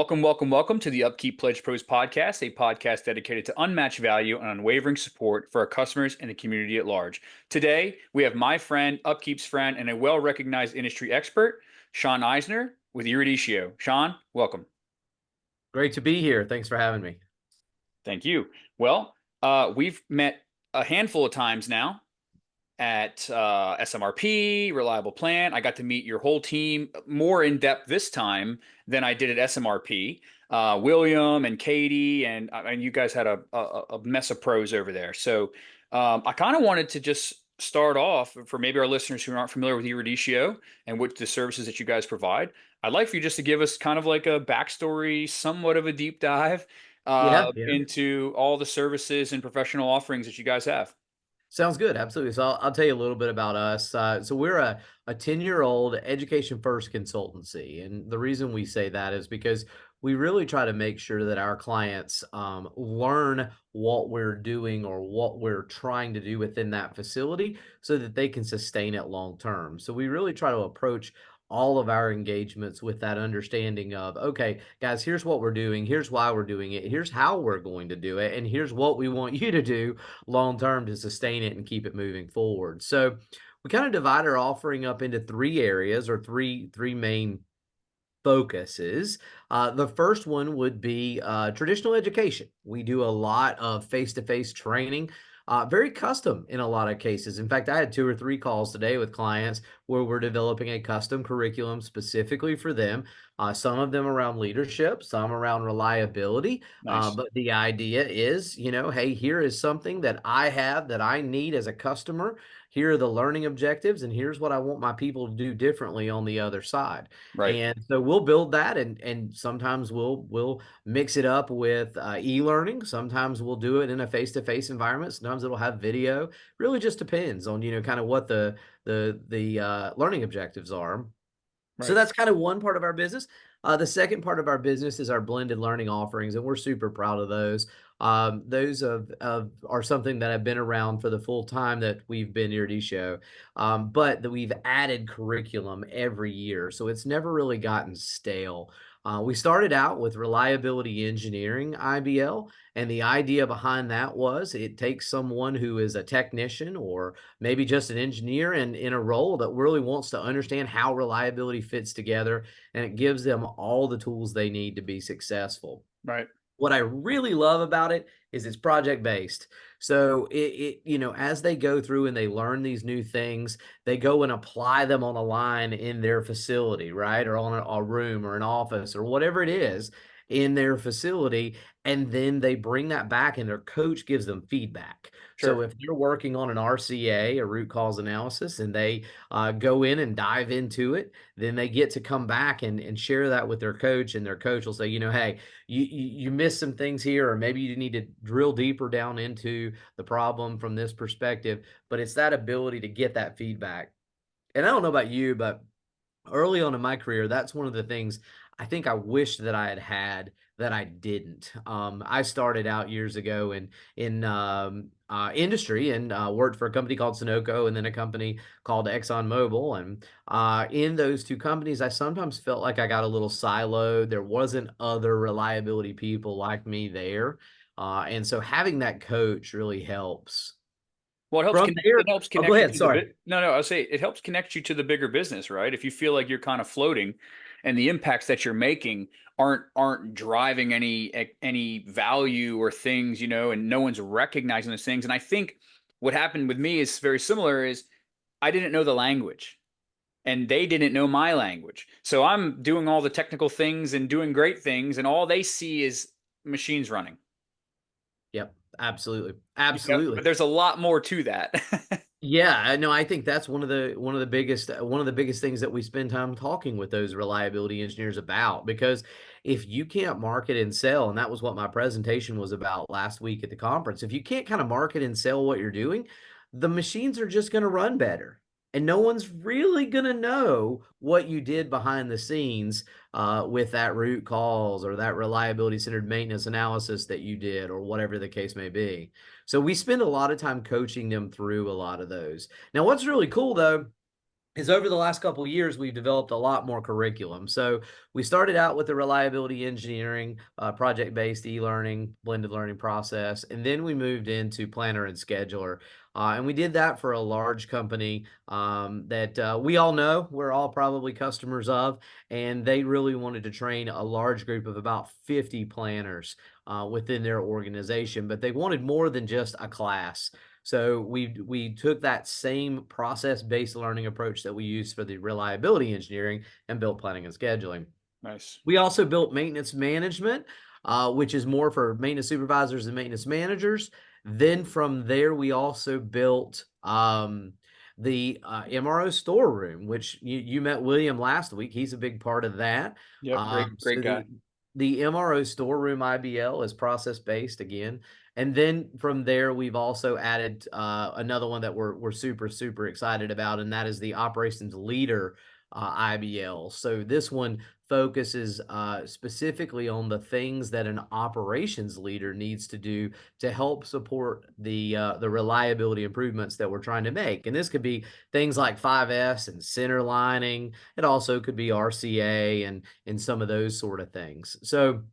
Welcome to the UpKeep Pledge Pros Podcast, a podcast dedicated to unmatched value and unwavering support for our customers and the community at large. Today, we have my friend, UpKeep's friend, and a well-recognized industry expert, Shon Isenhour with Eruditio. Shon, welcome. Great to be here. Thanks for having me. Thank you. Well, we've met a handful of times now at SMRP, Reliable Plan. I got to meet your whole team more in depth this time than I did at SMRP. William and Katie, and you guys had a mess of pros over there. So I kind of wanted to just start off for maybe our listeners who aren't familiar with Eruditio and what the services that you guys provide. I'd like for you just to give us kind of like a backstory, somewhat of a deep dive Yeah. into all the services and professional offerings that you guys have. Sounds good. Absolutely. So I'll tell you a little bit about us. So we're a 10-year-old education first consultancy. And the reason we say that is because we really try to make sure that our clients learn what we're doing or what we're trying to do within that facility so that they can sustain it long term. So we really try to approach all of our engagements with that understanding of, okay, guys, here's what we're doing. Here's why we're doing it. Here's how we're going to do it. And here's what we want you to do long term to sustain it and keep it moving forward. So we kind of divide our offering up into three areas or three main focuses. The first one would be traditional education. We do a lot of face-to-face training, very custom in a lot of cases. In fact, I had 2 or 3 calls today with clients where we're developing a custom curriculum specifically for them. Some of them around leadership, some around reliability. Nice. But the idea is, hey, here is something that I have that I need as a customer. Here are the learning objectives, and here's what I want my people to do differently on the other side. Right. And so we'll build that, and sometimes we'll mix it up with e-learning. Sometimes we'll do it in a face-to-face environment. Sometimes it'll have video. Really just depends on kind of what the learning objectives are. So Right. that's kind of one part of our business. The second part of our business is our blended learning offerings, and we're super proud of those. Those are something that have been around for the full time that we've been Eruditio, but that we've added curriculum every year, so it's never really gotten stale. We started out with reliability engineering, IBL, and the idea behind that was it takes someone who is a technician or maybe just an engineer and in a role that really wants to understand how reliability fits together, and it gives them all the tools they need to be successful. Right. What I really love about it is it's project based. So as they go through and they learn these new things, they go and apply them on a line in their facility, right? Or on a room or an office or whatever it is in their facility. And then they bring that back and their coach gives them feedback. So Sure. if you're working on an RCA, a root cause analysis, and they go in and dive into it, then they get to come back and share that with their coach, and their coach will say, hey, you missed some things here, or maybe you need to drill deeper down into the problem from this perspective. But it's that ability to get that feedback. And I don't know about you, but early on in my career, that's one of the things I think I wished that I had had that I didn't. I started out years ago in industry and worked for a company called Sunoco and then a company called ExxonMobil. And in those two companies, I sometimes felt like I got a little siloed. There wasn't other reliability people like me there. And so having that coach really helps. Well, From there, it helps oh, go connect you ahead. to the Sorry. bit. No, no, I'll say it helps connect you to the bigger business, right? If you feel like you're kind of floating and the impacts that you're making aren't driving any value or things, and no one's recognizing those things. And I think what happened with me is very similar is I didn't know the language and they didn't know my language. So I'm doing all the technical things and doing great things, and all they see is machines running. Yep. Absolutely. But Absolutely. there's a lot more to that. Yeah, no, I think that's one of the biggest things that we spend time talking with those reliability engineers about, because if you can't market and sell, and that was what my presentation was about last week at the conference, if you can't kind of market and sell what you're doing, the machines are just going to run better. And no one's really going to know what you did behind the scenes with that root cause or that reliability centered maintenance analysis that you did, or whatever the case may be. So we spend a lot of time coaching them through a lot of those. Now, what's really cool though is over the last couple of years, we've developed a lot more curriculum. So we started out with the reliability engineering, project-based e-learning, blended learning process, and then we moved into planner and scheduler. And we did that for a large company that we all know, we're all probably customers of, and they really wanted to train a large group of about 50 planners within their organization, but they wanted more than just a class. So we took that same process-based learning approach that we use for the reliability engineering and built planning and scheduling. Nice. We also built maintenance management, which is more for maintenance supervisors and maintenance managers. Then from there, we also built the MRO storeroom, which you met William last week. He's a big part of that. Yep. Great So guy. the MRO storeroom IBL is process based again. And then from there, we've also added another one that we're super excited about, and that is the operations leader IBL. So this one focuses specifically on the things that an operations leader needs to do to help support the reliability improvements that we're trying to make. And this could be things like 5S and center lining. It also could be RCA and some of those sort of things. So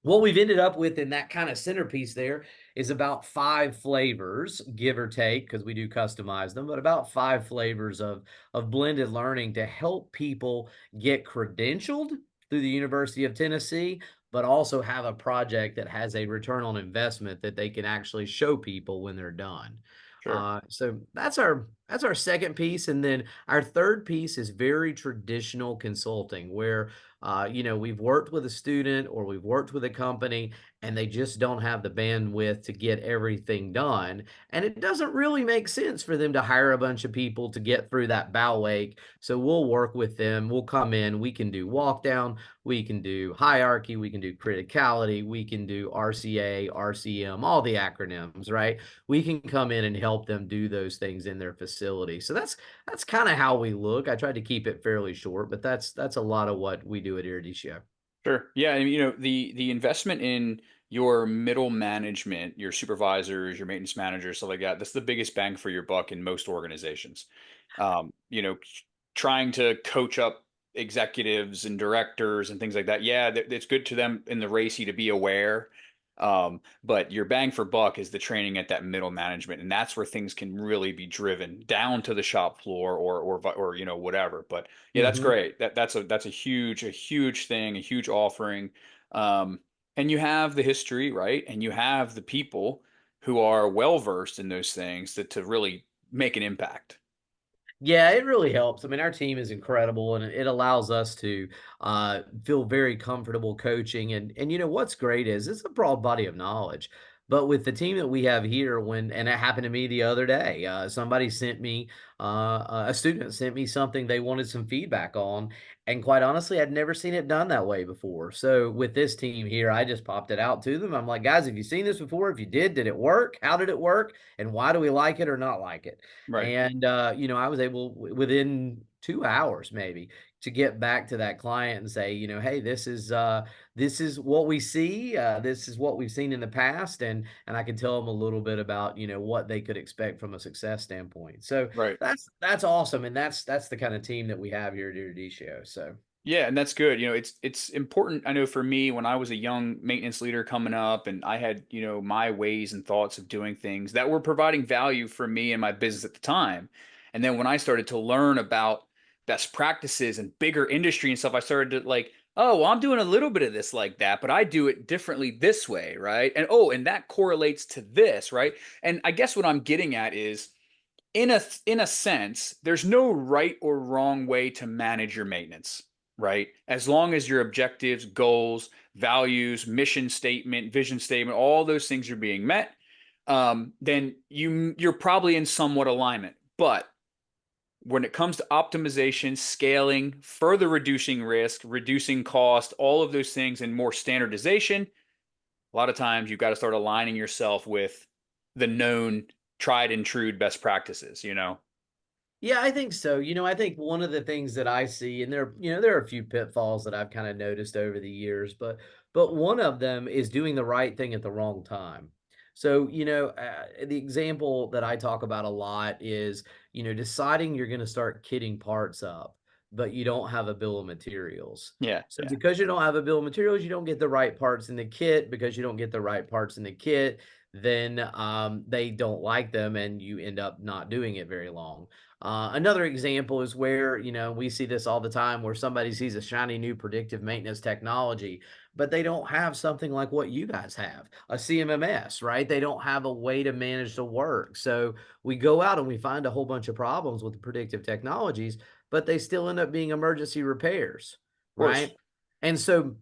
what we've ended up with in that kind of centerpiece there is about 5 flavors, give or take, because we do customize them, but about 5 flavors of blended learning to help people get credentialed through the University of Tennessee, but also have a project that has a return on investment that they can actually show people when they're done. Sure. So that's our second piece, and then our third piece is very traditional consulting, where we've worked with a student or we've worked with a company and they just don't have the bandwidth to get everything done. And it doesn't really make sense for them to hire a bunch of people to get through that bow wake. So we'll work with them. We'll come in. We can do walk down. We can do hierarchy. We can do criticality. We can do RCA, RCM, all the acronyms, right? We can come in and help them do those things in their facility. So that's kind of how we look. I tried to keep it fairly short, but that's a lot of what we do at Eruditio. Sure. Yeah, and the investment in your middle management, your supervisors, your maintenance managers, stuff like that, that's the biggest bang for your buck in most organizations. Trying to coach up executives and directors and things like that. Yeah, it's good to them in the racy to be aware. But your bang for buck is the training at that middle management, and that's where things can really be driven down to the shop floor or whatever. But yeah, that's Hmm. great. That's a huge thing, a huge offering. Um, and you have the history, right? And you have the people who are well versed in those things to really make an impact. Yeah, it really helps. I mean, our team is incredible, and it allows us to feel very comfortable coaching. And what's great is it's a broad body of knowledge. But with the team that we have here, and it happened to me the other day, somebody sent me a student sent me something they wanted some feedback on, and quite honestly, I'd never seen it done that way before. So with this team here, I just popped it out to them. I'm like, guys, have you seen this before? If you did it work? How did it work? And why do we like it or not like it? Right. And, I was able within 2 hours maybe to get back to that client and say, "Hey, this is what we see. This is what we've seen in the past." And I can tell them a little bit about, what they could expect from a success standpoint. So Right. that's awesome. And that's the kind of team that we have here at Eruditio. So Yeah, and that's good. It's important. I know for me, when I was a young maintenance leader coming up, and I had, my ways and thoughts of doing things that were providing value for me and my business at the time. And then when I started to learn about best practices and bigger industry and stuff, I started to like, oh, well, I'm doing a little bit of this like that, but I do it differently this way, right? And oh, and that correlates to this, right? And I guess what I'm getting at is in a sense, there's no right or wrong way to manage your maintenance, right? As long as your objectives, goals, values, mission statement, vision statement, all those things are being met, then you're probably in somewhat alignment. But when it comes to optimization, scaling, further reducing risk, reducing cost, all of those things, and more standardization, a lot of times you've got to start aligning yourself with the known tried and true best practices. yeah, I think so. I think one of the things that I see, and there are a few pitfalls that I've kind of noticed over the years, but one of them is doing the right thing at the wrong time. So, the example that I talk about a lot is, deciding you're going to start kitting parts up, but you don't have a bill of materials. Yeah, So, yeah, because you don't have a bill of materials, you don't get the right parts in the kit. Because you don't get the right parts in the kit, then they don't like them and you end up not doing it very long. Another example is where, we see this all the time where somebody sees a shiny new predictive maintenance technology, but they don't have something like what you guys have, a CMMS, right? They don't have a way to manage the work. So we go out and we find a whole bunch of problems with the predictive technologies, but they still end up being emergency repairs, of course. right? And so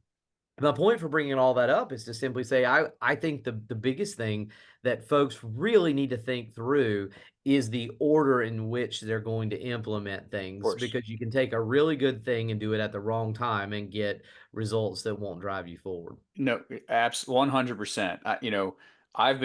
the point for bringing all that up is to simply say I think the biggest thing that folks really need to think through is the order in which they're going to implement Of things, course. because you can take a really good thing and do it at the wrong time and get results that won't drive you forward. No, abs 100%. I've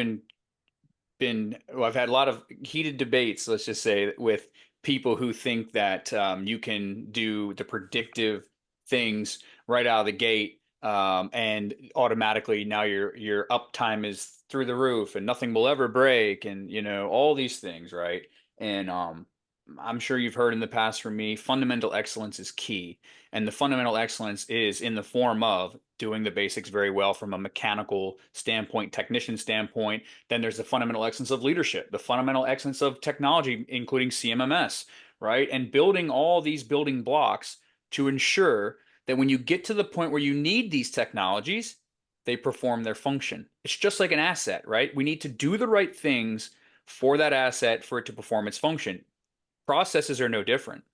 well, I've had a lot of heated debates, let's just say, with people who think that you can do the predictive things right out of the gate, and automatically now your uptime is through the roof and nothing will ever break, and all these things, right? And I'm sure you've heard in the past from me, fundamental excellence is key. And the fundamental excellence is in the form of doing the basics very well from a mechanical standpoint, technician standpoint. Then there's the fundamental excellence of leadership, the fundamental excellence of technology, including CMMS, right? And building all these building blocks to ensure that when you get to the point where you need these technologies, they perform their function. It's just like an asset, right? We need to do the right things for that asset for it to perform its function. Processes are no different.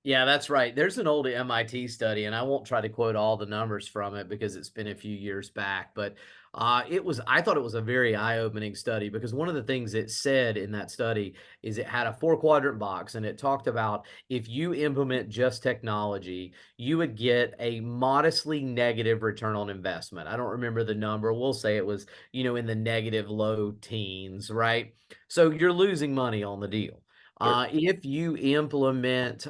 Yeah, that's right. There's an old MIT study, and I won't try to quote all the numbers from it because it's been a few years back. But I thought it was a very eye-opening study, because one of the things it said in that study is it had a four-quadrant box, and it talked about if you implement just technology, you would get a modestly negative return on investment. I don't remember the number. We'll say it was, in the negative low teens, right? So you're losing money on the deal. Sure. If you implement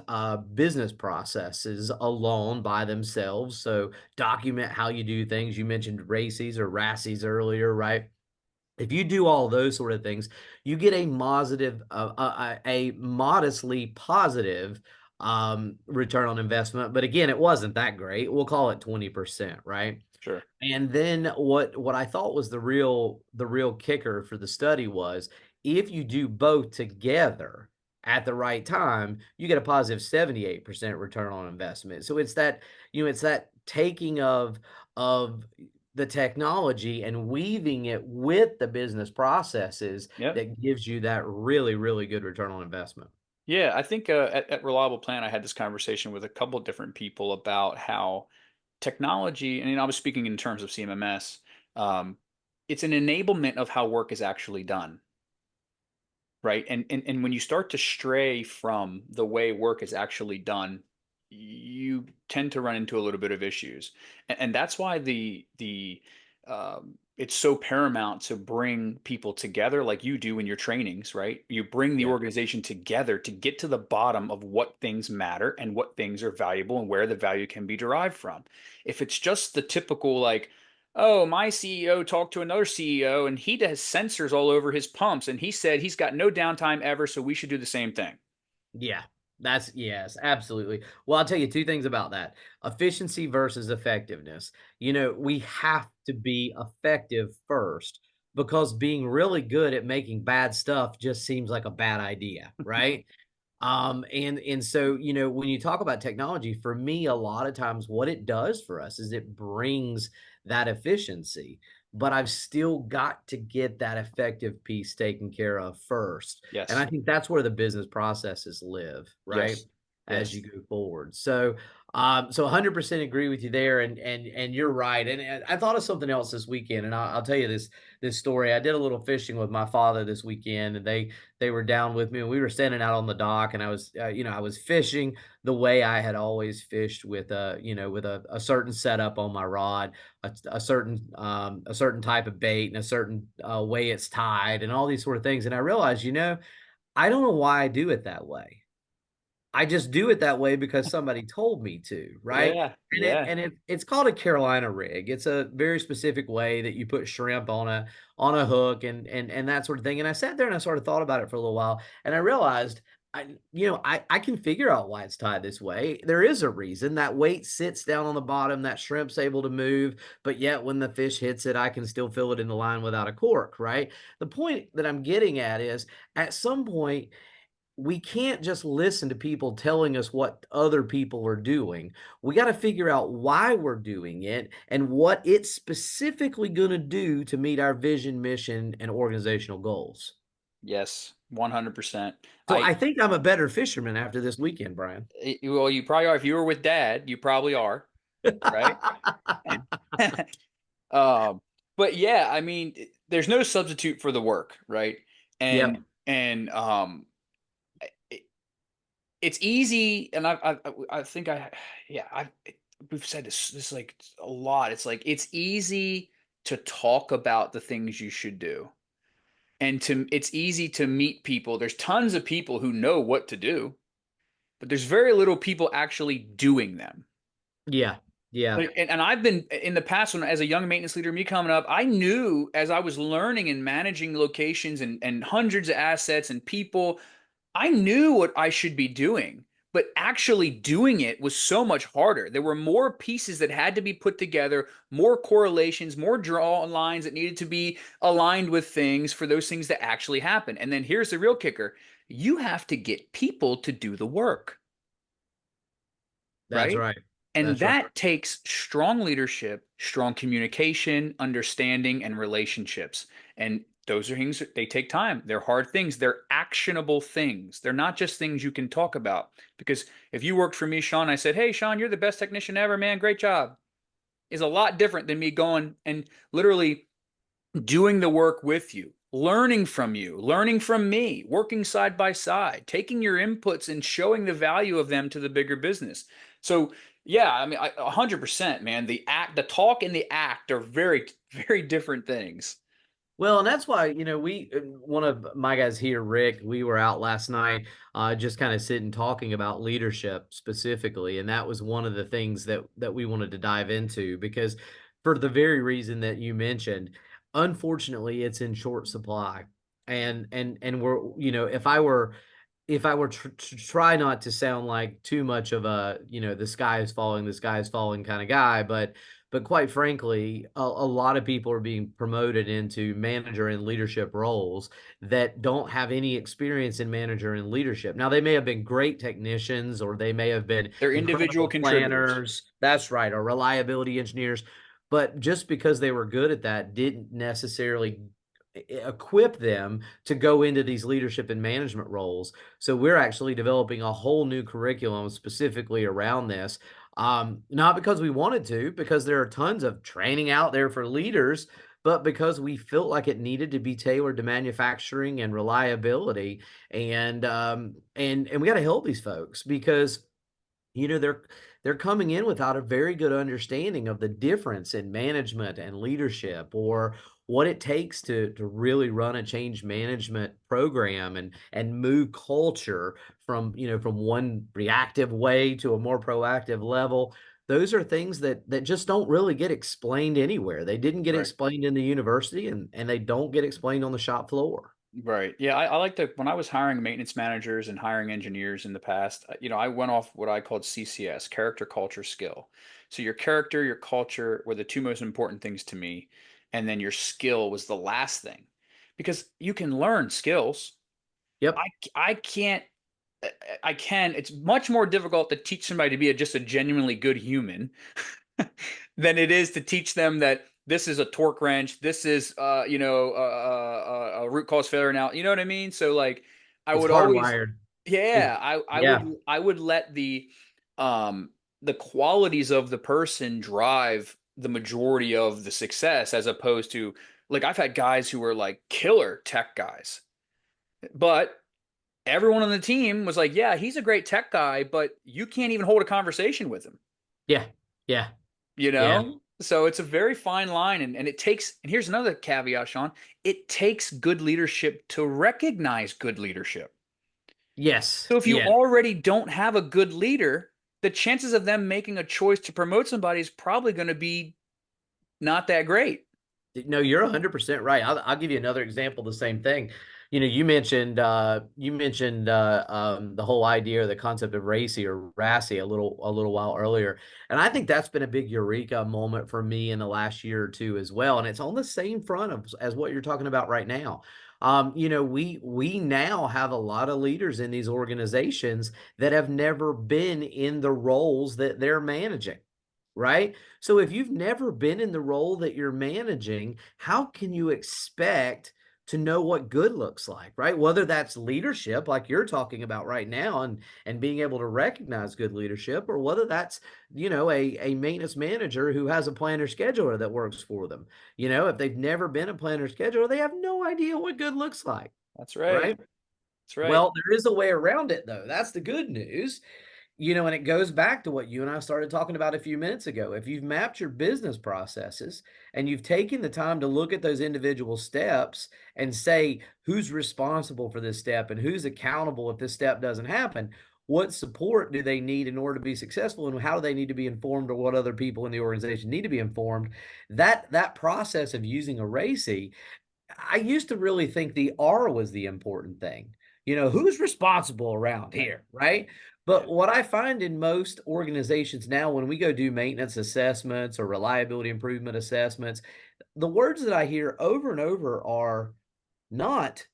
business processes alone by themselves, so document how you do things. You mentioned RACEs or RACEs earlier, right? If you do all those sort of things, you get a modestly positive return on investment. But again, it wasn't that great. We'll call it 20%, right? Sure. And then what I thought was the real kicker for the study was if you do both together at the right time, you get a positive 78% return on investment. So it's that taking of the technology and weaving it with the business processes Yep. that gives you that really, really good return on investment. Yeah, I think at Reliable Plan, I had this conversation with a couple of different people about how technology, and I was speaking in terms of CMMS, um, it's an enablement of how work is actually done, right? And when you start to stray from the way work is actually done, you tend to run into a little bit of issues, and that's why the it's so paramount to bring people together like you do in your trainings, right? You bring the Yeah. organization together to get to the bottom of what things matter and what things are valuable and where the value can be derived from. If it's just the typical like, oh, my CEO talked to another CEO and he has sensors all over his pumps and he said he's got no downtime ever, so we should do the same thing. Yeah, that's yes, absolutely. Well, I'll tell you two things about that. Efficiency versus effectiveness. We have to be effective first, because being really good at making bad stuff just seems like a bad idea, right? And so, when you talk about technology, for me, a lot of times what it does for us is it brings that efficiency, but I've still got to get that effective piece taken care of first. And I Yes. think that's where the business processes live, right? Yes. As you Yes. go forward. So 100% agree with you there. And you're right. And I thought of something else this weekend, and I'll tell you this story. I did a little fishing with my father this weekend, and they were down with me, and we were standing out on the dock, and I was fishing the way I had always fished with a certain setup on my rod, a certain type of bait, and a certain way it's tied, and all these sort of things. And I realized, I don't know why I do it that way. I just do it that way because somebody told me to, right? Yeah, And it yeah. and it's called a Carolina rig. It's a very specific way that you put shrimp on a hook and that sort of thing. And I sat there and I sort of thought about it for a little while, and I realized I can figure out why it's tied this way. There is a reason that weight sits down on the bottom, that shrimp's able to move, but yet when the fish hits it, I can still feel it in the line without a cork, right? The point that I'm getting at is at some point we can't just listen to people telling us what other people are doing. We got to figure out why we're doing it and what it's specifically going to do to meet our vision, mission, and organizational goals. Yes, 100%. So I think I'm a better fisherman after this weekend, Brian. Well, you probably are. If you were with dad, you probably are, right? Um, but yeah, I mean, there's no substitute for the work, right? Yep. And it, it's easy, and I think yeah, we've said this like a lot. It's like it's easy to talk about the things you should do, and it's easy to meet people. There's tons of people who know what to do, but there's very little people actually doing them. Yeah. Yeah. And I've been in the past when, as a young maintenance leader, me coming up, I knew as I was learning and managing locations and hundreds of assets and people, I knew what I should be doing, but actually doing it was so much harder. There were more pieces that had to be put together, more correlations, more draw lines that needed to be aligned with things for those things to actually happen. And then here's the real kicker: you have to get people to do the work, That's right? right. And That's right. that takes strong leadership, strong communication, understanding, and relationships. And those are things that they take time. They're hard things. They're actionable things. They're not just things you can talk about. Because if you worked for me, Shon, I said, "Hey, Shon, you're the best technician ever, man. Great job," is a lot different than me going and literally doing the work with you, learning from me, working side by side, taking your inputs and showing the value of them to the bigger business. So, yeah, I mean, 100%, man. The talk and the act are very, very different things. Well, and that's why, one of my guys here, Rick, we were out last night, just kind of sitting talking about leadership specifically. And that was one of the things that we wanted to dive into because for the very reason that you mentioned, unfortunately, it's in short supply. And we're, if I were to try not to sound like too much of a, the sky is falling kind of guy, but quite frankly, a lot of people are being promoted into manager and leadership roles that don't have any experience in manager and leadership. Now, they may have been great technicians or they may have been They're individual incredible contributors. planners. That's right, or reliability engineers. But just because they were good at that didn't necessarily equip them to go into these leadership and management roles. So we're actually developing a whole new curriculum specifically around this. Not because we wanted to, because there are tons of training out there for leaders, but because we felt like it needed to be tailored to manufacturing and reliability. And we got to help these folks because they're coming in without a very good understanding of the difference in management and leadership or what it takes to really run a change management program and move culture from one reactive way to a more proactive level. Those are things that just don't really get explained anywhere. They didn't get Right. explained in the university and they don't get explained on the shop floor. Right. Yeah, I like to, when I was hiring maintenance managers and hiring engineers in the past, I went off what I called CCS, character, culture, skill. So your character, your culture were the two most important things to me. And then your skill was the last thing. Because you can learn skills. Yep. I can't, I can, it's much more difficult to teach somebody to be just a genuinely good human than it is to teach them that this is a torque wrench, this is a root cause failure now. You know what I mean? So like I It's would always, hardwired. It's yeah, yeah. I would let um the qualities of the person drive the majority of the success as opposed to, like, I've had guys who were like killer tech guys, but everyone on the team was like, yeah, he's a great tech guy, but you can't even hold a conversation with him, Yeah. Yeah. you Yeah. know? So it's a very fine line. And it takes, and here's another caveat, Shon, it takes good leadership to recognize good leadership. Yes. So if you Yeah. already don't have a good leader, the chances of them making a choice to promote somebody is probably going to be not that great. No, you're 100% right. I'll give you another example. The same thing. You mentioned the whole idea or the concept of racy or RASI a little while earlier, and I think that's been a big eureka moment for me in the last year or two as well. And it's on the same front of as what you're talking about right now. We now have a lot of leaders in these organizations that have never been in the roles that they're managing, right? So if you've never been in the role that you're managing, how can you expect to know what good looks like, right? Whether that's leadership like you're talking about right now and being able to recognize good leadership, or whether that's, a maintenance manager who has a planner scheduler that works for them. If they've never been a planner scheduler, they have no idea what good looks like, That's right. right? That's right. Well, there is a way around it though. That's the good news. And it goes back to what you and I started talking about a few minutes ago. If you've mapped your business processes and you've taken the time to look at those individual steps and say who's responsible for this step and who's accountable if this step doesn't happen, what support do they need in order to be successful, and how do they need to be informed, or what other people in the organization need to be informed? That process of using a RACI, I used to really think the R was the important thing. Who's responsible around Yeah. here, right? Yeah. But what I find in most organizations now, when we go do maintenance assessments or reliability improvement assessments, the words that I hear over and over are not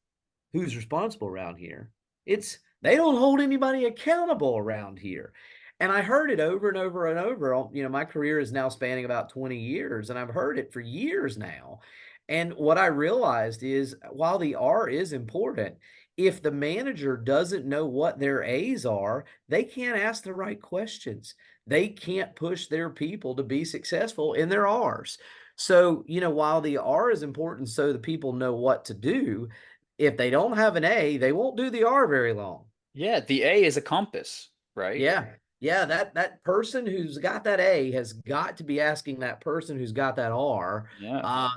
who's responsible around here. It's they don't hold anybody accountable around here. And I heard it over and over and over. My career is now spanning about 20 years, and I've heard it for years now. And what I realized is while the R is important, if the manager doesn't know what their A's are, they can't ask the right questions. They can't push their people to be successful in their R's. So, while the R is important so the people know what to do, if they don't have an A, they won't do the R very long. Yeah. The A is a compass, right? Yeah. Yeah, that person who's got that A has got to be asking that person who's got that R, Yeah.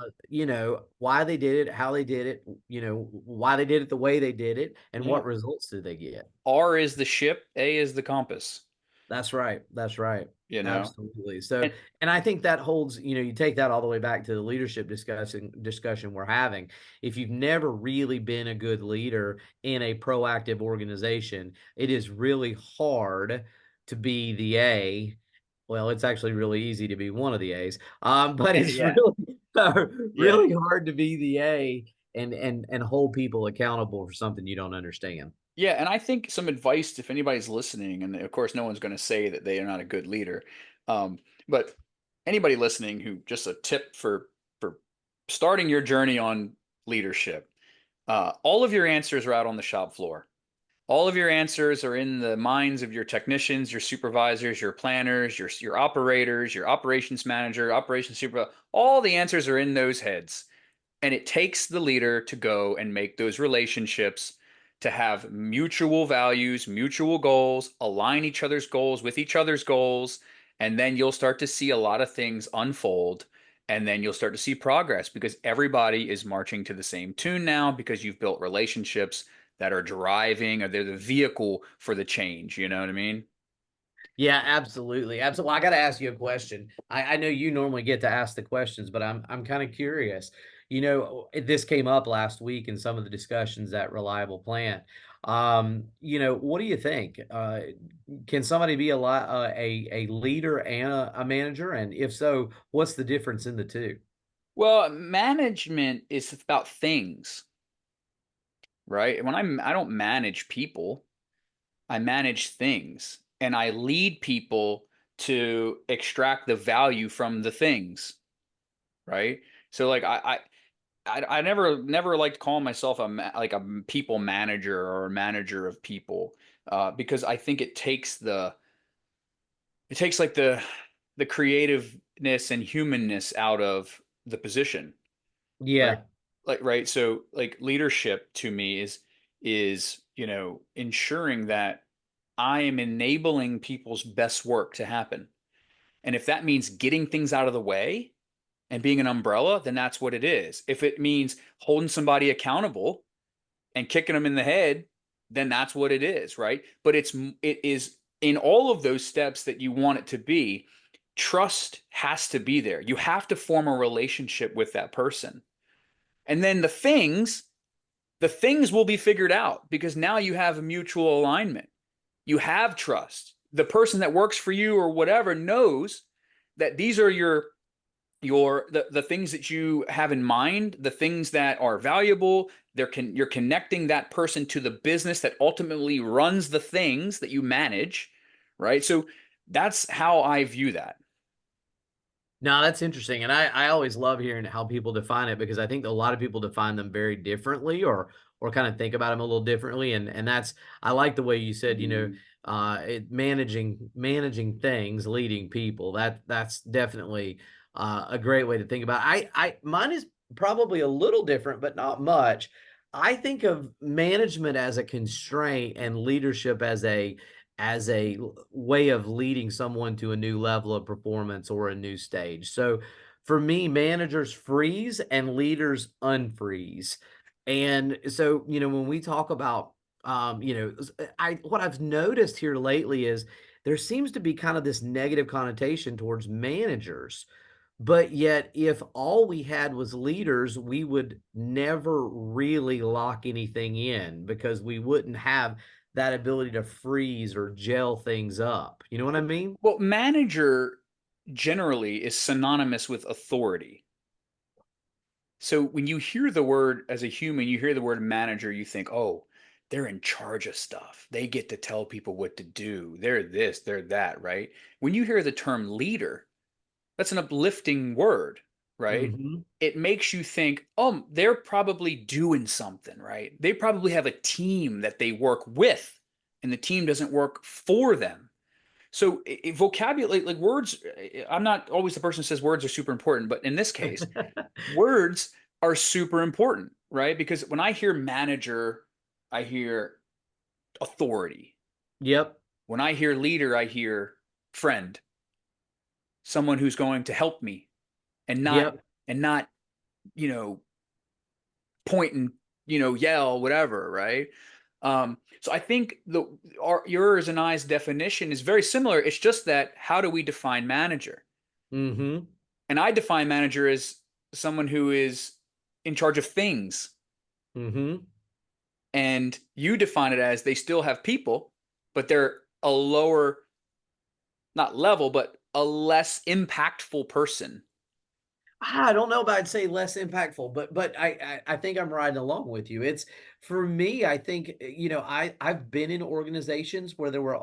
why they did it, how they did it, why they did it the way they did it, and Yeah. what results did they get. R is the ship, A is the compass, That's right. That's right. you know? Absolutely. So, And and I think that holds, you take that all the way back to the leadership discussion we're having. If you've never really been a good leader in a proactive organization, it is really hard to be the A. Well, it's actually really easy to be one of the A's. But it's yeah. really Yeah. really hard to be the A and hold people accountable for something you don't understand. Yeah, and I think some advice if anybody's listening, and of course, no one's going to say that they are not a good leader, but anybody listening who just a tip for starting your journey on leadership, all of your answers are out on the shop floor. All of your answers are in the minds of your technicians, your supervisors, your planners, your operators, your operations manager, operations supervisor. All the answers are in those heads. And it takes the leader to go and make those relationships, to have mutual values, mutual goals, align each other's goals with each other's goals. And then you'll start to see a lot of things unfold. And then you'll start to see progress because everybody is marching to the same tune now because you've built relationships that are driving or they're the vehicle for the change. You know what I mean? Yeah, absolutely. Absolutely. Well, I got to ask you a question. I know you normally get to ask the questions, but I'm kind of curious. This came up last week in some of the discussions at Reliable Plant. What do you think? Can somebody be a leader and a manager? And if so, what's the difference in the two? Well, management is about things, right? I don't manage people. I manage things and I lead people to extract the value from the things, right? So like I never liked calling myself like a people manager or a manager of people because I think it takes like the creativeness and humanness out of the position, right? Yeah. Right. So like leadership to me is ensuring that I am enabling people's best work to happen. And if that means getting things out of the way and being an umbrella, then that's what it is. If it means holding somebody accountable and kicking them in the head, then that's what it is, right? But it is in all of those steps that you want it to be. Trust has to be there. You have to form a relationship with that person. And then the things will be figured out because now you have a mutual alignment. You have trust. The person that works for you or whatever knows that these are the things that you have in mind, the things that are valuable. You're connecting that person to the business that ultimately runs the things that you manage, right? So that's how I view that. No, that's interesting. And I always love hearing how people define it because I think a lot of people define them very differently or kind of think about them a little differently. And that's I like the way you said, managing things, leading people. That's definitely a great way to think about it. I mine is probably a little different, but not much. I think of management as a constraint and leadership as a way of leading someone to a new level of performance or a new stage. So for me, managers freeze and leaders unfreeze. And so, when we talk about, what I've noticed here lately is there seems to be kind of this negative connotation towards managers. But yet, if all we had was leaders, we would never really lock anything in because we wouldn't have that ability to freeze or gel things up. You know what I mean? Well, manager generally is synonymous with authority. So when you hear the word as a human, you hear the word manager, you think, oh, they're in charge of stuff. They get to tell people what to do. They're this, they're that, right? When you hear the term leader, that's an uplifting word, right? Mhm. It makes you think, oh, they're probably doing something, right? They probably have a team that they work with, and the team doesn't work for them. So vocabulary, like words, I'm not always the person who says words are super important, but in this case, words are super important, right? Because when I hear manager, I hear authority. Yep. When I hear leader, I hear friend, someone who's going to help me and not Yep. and not, you know, point and, yell, whatever, right? So I think yours and I's definition is very similar. It's just that how do we define manager? Mhm. And I define manager as someone who is in charge of things. Mhm. And you define it as they still have people, but they're a lower, not level, but a less impactful person. I don't know if I'd say less impactful, but I think I'm riding along with you. It's for me, I think, I've been in organizations where there was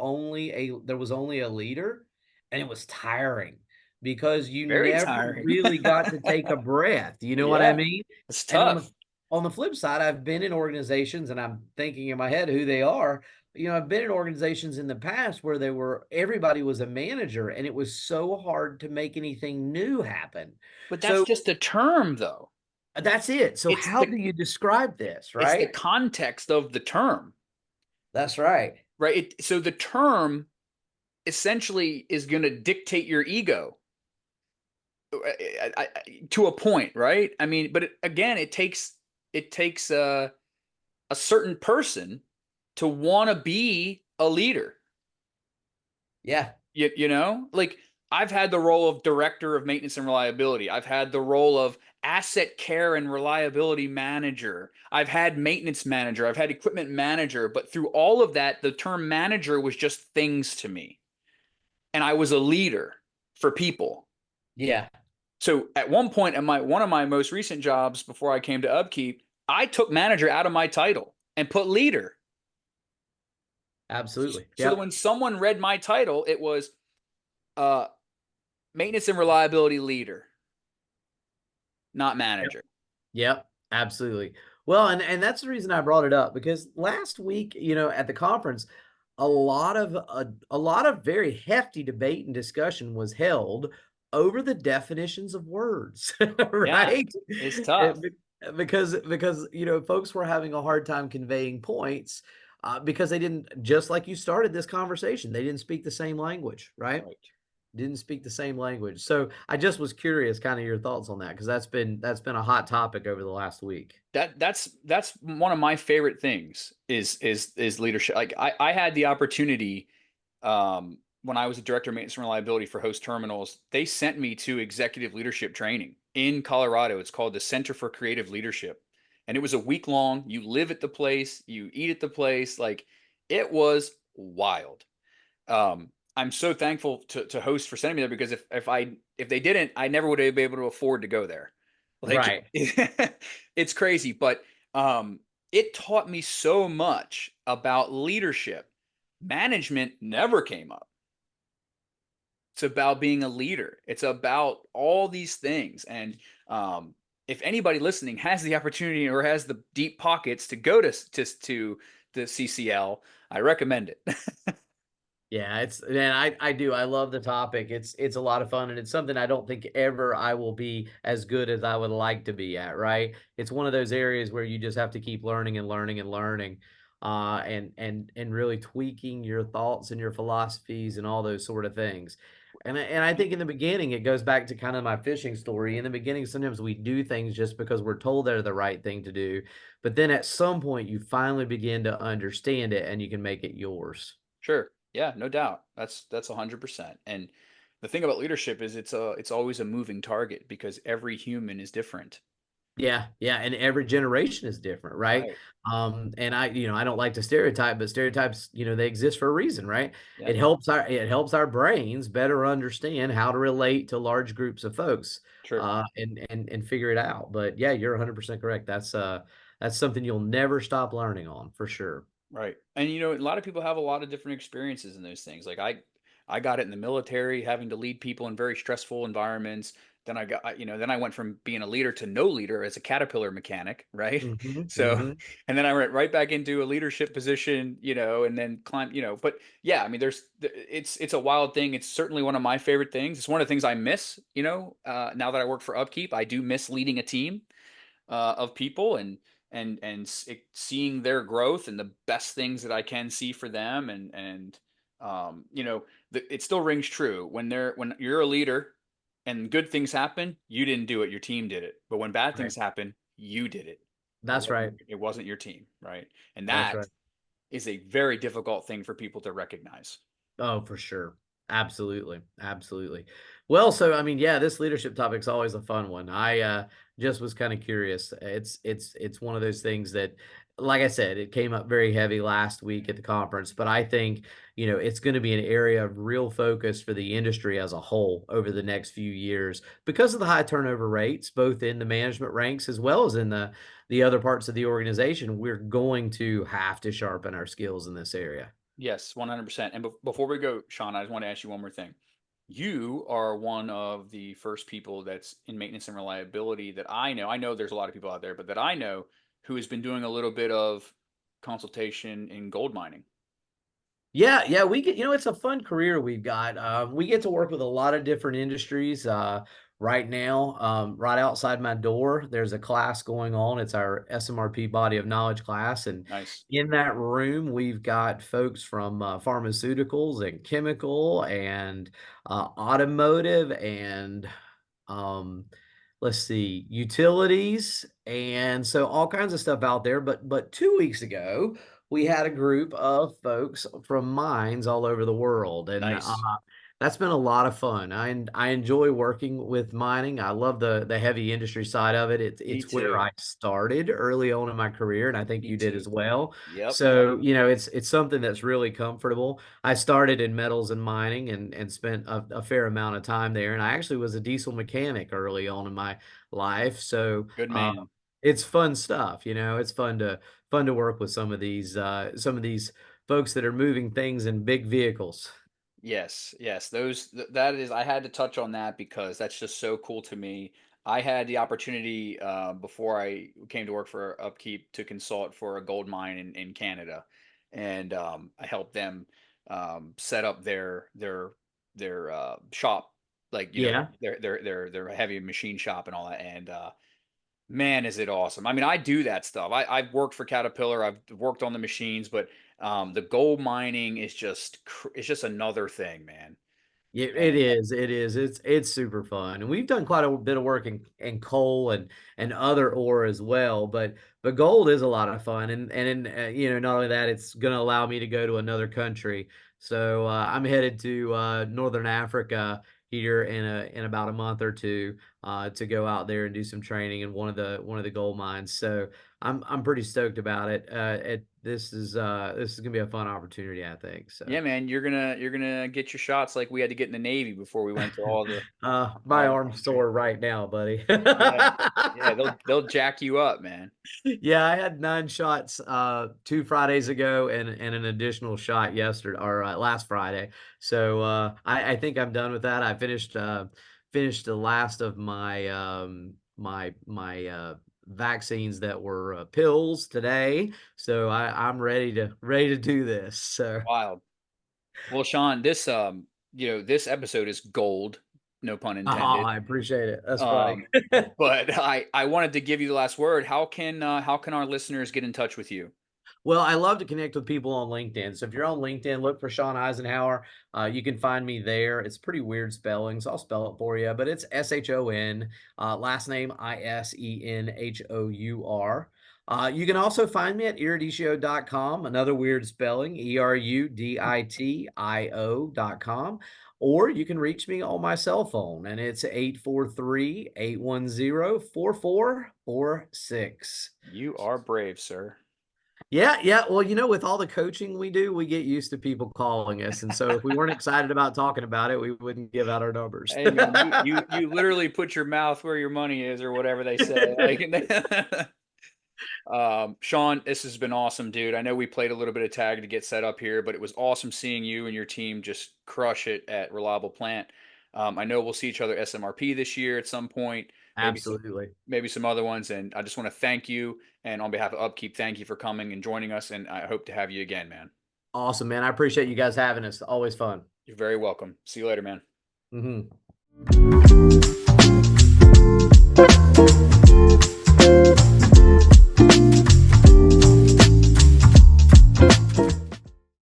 only a leader and it was tiring because you Very never tiring. really got to take a breath. You know what I Yeah, mean? it's And tough. on the flip side, I've been in organizations and I'm thinking in my head who they are. I've been in organizations in the past where everybody was a manager and it was so hard to make anything new happen. But that's So just a term, though. that's it. So It's how the do you describe this, it's the right? context of the term, That's right. right? So the term essentially is going to dictate your ego to a point, right? I mean, but again, it takes a certain person to want to be a leader. Yeah. Like I've had the role of director of maintenance and reliability. I've had the role of asset care and reliability manager. I've had maintenance manager. I've had equipment manager. But through all of that, the term manager was just things to me. And I was a leader for people. Yeah. So at one point in one of my most recent jobs before I came to UpKeep, I took manager out of my title and put leader. Absolutely. So that Yep. when someone read my title, it was uh, maintenance and reliability leader, not Yep. manager. Yep. Absolutely. Well, and that's the reason I brought it up because last week, at the conference, a lot of very hefty debate and discussion was held over the definitions of words, Yeah, right? it's It- tough. because folks were having a hard time conveying points because they didn't just like you started this conversation, they didn't speak the same language, right? Right. Didn't speak the same language. So I just was curious kind of your thoughts on that because that's been a hot topic over the last week. That's one of my favorite things is leadership. Like I had the opportunity when I was a director of maintenance and reliability for host terminals, they sent me to executive leadership training in Colorado. It's called the Center for Creative Leadership. And it was a week long. You live at the place, you eat at the place. Like it was wild. I'm so thankful to host for sending me there because if they didn't, I never would have been able to afford to go there. Like Right. it's crazy, but it taught me so much about leadership. Management never came up. It's about being a leader. It's about all these things. And if anybody listening has the opportunity or has the deep pockets to go to the CCL, I recommend it. Yeah, it's man, I do. I love the topic. It's a lot of fun and it's something I don't think ever I will be as good as I would like to be at, right? It's one of those areas where you just have to keep learning and learning and learning and really tweaking your thoughts and your philosophies and all those sort of things. And I think in the beginning it goes back to kind of my fishing story. In the beginning sometimes we do things just because we're told they're the right thing to do, but then at some point you finally begin to understand it and you can make it yours. Sure. Yeah, no doubt. That's 100%. And the thing about leadership is it's always a moving target because every human is different. Yeah, yeah, and every generation is different, right? Right. And I don't like to stereotype, but stereotypes, they exist for a reason, right? Yeah. It helps our brains better understand how to relate to large groups of folks, True. and figure it out. But yeah, you're 100% correct. That's something you'll never stop learning on for sure. Right. And a lot of people have a lot of different experiences in those things. Like I got it in the military, having to lead people in very stressful environments. Then then I went from being a leader to no leader as a Caterpillar mechanic, right? Mhm, So, mhm. and then I went right back into a leadership position, and then climb, but yeah, I mean, it's a wild thing. It's certainly one of my favorite things. It's one of the things I miss, now that I work for Upkeep, I do miss leading a team of people seeing their growth and the best things that I can see for them it still rings true when you're a leader and good things happen, you didn't do it, your team did it. But when bad Right. things happen, you did it. That's right. It wasn't your team, right? And That's that right. is a very difficult thing for people to recognize. Oh, for sure. Absolutely. Absolutely. Well, so I mean, yeah, this leadership topic's always a fun one. I just was kind of curious. It's one of those things that, like I said, it came up very heavy last week at the conference, but I think, it's going to be an area of real focus for the industry as a whole over the next few years because of the high turnover rates, both in the management ranks as well as in the other parts of the organization. We're going to have to sharpen our skills in this area. Yes, 100%. And before we go, Sean, I just want to ask you one more thing. You are one of the first people that's in maintenance and reliability that I know. I know there's a lot of people out there, but that I know who has been doing a little bit of consultation in gold mining. Yeah, yeah, we get, it's a fun career we've got. We get to work with a lot of different industries. Right now, right outside my door, there's a class going on. It's our SMRP Body of Knowledge class, and Nice. in that room, we've got folks from pharmaceuticals and chemical and automotive and um, let's see, utilities, and so all kinds of stuff out there. But 2 weeks ago, we had a group of folks from mines all over the world, and Nice. that's been a lot of fun. I enjoy working with mining. I love the heavy industry side of it. It's Me it's where too. I started early on in my career, and I think Me you did too. as well. Yep. So it's something that's really comfortable. I started in metals and mining and spent a fair amount of time there, and I actually was a diesel mechanic early on in my life. So Good man. it's fun stuff. It's fun to work with some of these folks that are moving things in big vehicles. Yes, yes, that is. I had to touch on that because that's just so cool to me. I had the opportunity before I came to work for Upkeep to consult for a gold mine in Canada, and I helped them set up their shop, like Yeah. their heavy machine shop and all that. And man, is it awesome! I mean, I do that stuff. I've worked for Caterpillar. I've worked on the machines, but the gold mining is it's just another thing, man. Yeah, it is. It is. It's super fun, and we've done quite a bit of work in coal and other ore as well. But gold is a lot of fun, and not only that, it's going to allow me to go to another country. So I'm headed to Northern Africa here in about a month or two to go out there and do some training in one of the gold mines. So I'm pretty stoked about it. This is gonna be a fun opportunity, I think. So. Yeah, man, you're gonna get your shots like we had to get in the Navy before we went to My all the arm's countries. sore right now, buddy. Yeah, yeah, they'll jack you up, man. Yeah, I had 9 shots 2 Fridays ago and an additional shot yesterday or last Friday. So I think I'm done with that. I finished the last of my vaccines that were pills today. So I'm ready to do this. So Wild. Well, Sean, this episode is gold, no pun intended. I appreciate it. That's funny. Um, but I wanted to give you the last word. How can our listeners get in touch with you? Well, I love to connect with people on LinkedIn. So if you're on LinkedIn, look for Shon Isenhour. You can find me there. It's pretty weird spelling, so I'll spell it for you. But it's Shon, last name Isenhour. You can also find me at eruditio.com, another weird spelling, ERUDITIO.com. Or you can reach me on my cell phone, and it's 843-810-4446. You are brave, sir. Yeah, yeah. Well, with all the coaching we do, we get used to people calling us. And so if we weren't excited about talking about it, we wouldn't give out our numbers. Hey, man, you literally put your mouth where your money is, or whatever they say. Like, Sean, this has been awesome, dude. I know we played a little bit of tag to get set up here, but it was awesome seeing you and your team just crush it at Reliable Plant. I know we'll see each other SMRP this year at some point, Absolutely. maybe some other ones. And I just want to thank you. And on behalf of Upkeep, thank you for coming and joining us. And I hope to have you again, man. Awesome, man. I appreciate you guys having us. Always fun. You're very welcome. See you later, man. Hmm.